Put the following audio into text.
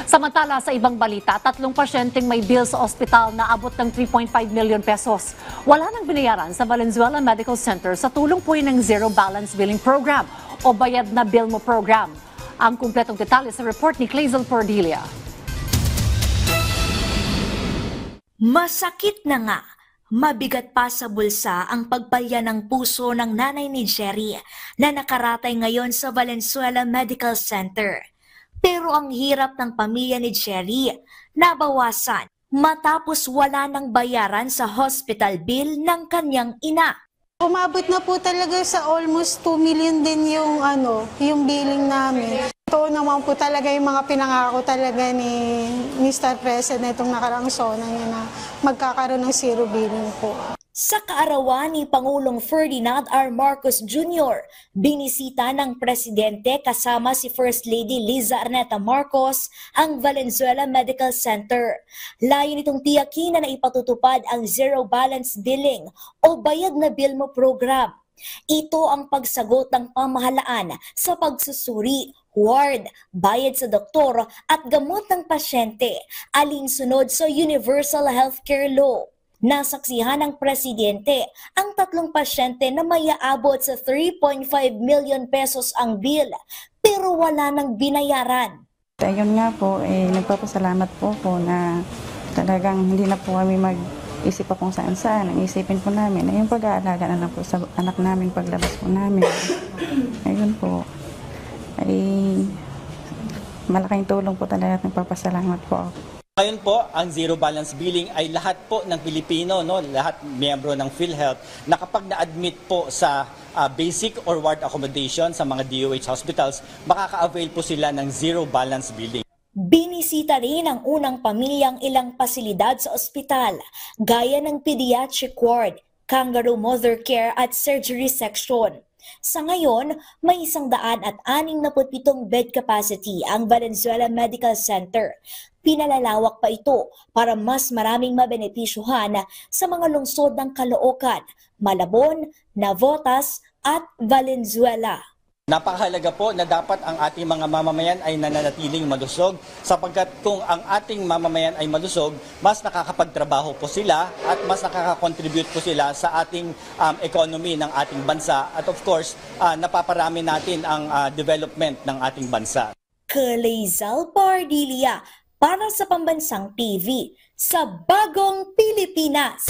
Samantala sa ibang balita, 3 pasyenteng may bill sa ospital na abot ng 3.5 million pesos. Wala nang binayaran sa Valenzuela Medical Center sa tulong po ng Zero Balance Billing Program o Bayad na Bill Mo Program. Ang kumpletong detalye sa report ni Clazel Pordilia. Masakit na nga. Mabigat pa sa bulsa ang pagpalya ng puso ng nanay ni Jerry na nakaratay ngayon sa Valenzuela Medical Center. Pero ang hirap ng pamilya ni Jerry nabawasan matapos wala ng bayaran sa hospital bill ng kanyang ina. Umabot na po talaga sa almost 2 million din yung billing namin. Ito naman po talaga yung mga pinangako talaga ni Mr. President itong nakaraang SONA niya na magkakaroon ng zero billing po. Sa kaarawan ni Pangulong Ferdinand R. Marcos Jr., binisita ng Presidente kasama si First Lady Liza Arneta Marcos ang Valenzuela Medical Center. Layo nitong tiyakin na ipatutupad ang Zero Balance Billing o Bayad na Bill Mo Program. Ito ang pagsagot ng pamahalaan sa pagsusuri, ward, bayad sa doktor at gamot ng pasyente alinsunod sa Universal Healthcare Law. Nasaksihan ng Presidente ang 3 pasyente na may aabot sa 3.5 million pesos ang bill pero wala nang binayaran. Ayun nga po, nagpapasalamat po ako na talagang hindi na po kami mag-isip pa kung saan-saan. Ang isipin po namin ay yung pag-aalaga na lang po sa anak namin paglabas po namin. Ayun po, ay malaking tulong po talaga at nagpapasalamat po ako. Ngayon po, ang Zero Balance Billing ay lahat po ng Pilipino, lahat miyembro ng PhilHealth, na kapag na-admit po sa basic or ward accommodation sa mga DOH hospitals, makaka-avail po sila ng Zero Balance Billing. Binisita rin ang unang pamilyang ilang pasilidad sa ospital, gaya ng pediatric ward, kangaroo mother care at surgery section. Sa ngayon, may 167 bed capacity ang Valenzuela Medical Center. Pinalalawak pa ito para mas maraming mabenepisyuhan sa mga lungsod ng Caloocan, Malabon, Navotas at Valenzuela. Napakahalaga po na dapat ang ating mga mamamayan ay nananatiling malusog sapagkat kung ang ating mamamayan ay malusog, mas nakakapagtrabaho po sila at mas nakakakontribute po sila sa ating economy ng ating bansa at of course, napaparami natin ang development ng ating bansa. Clazel Pordilia para sa Pambansang TV sa Bagong Pilipinas.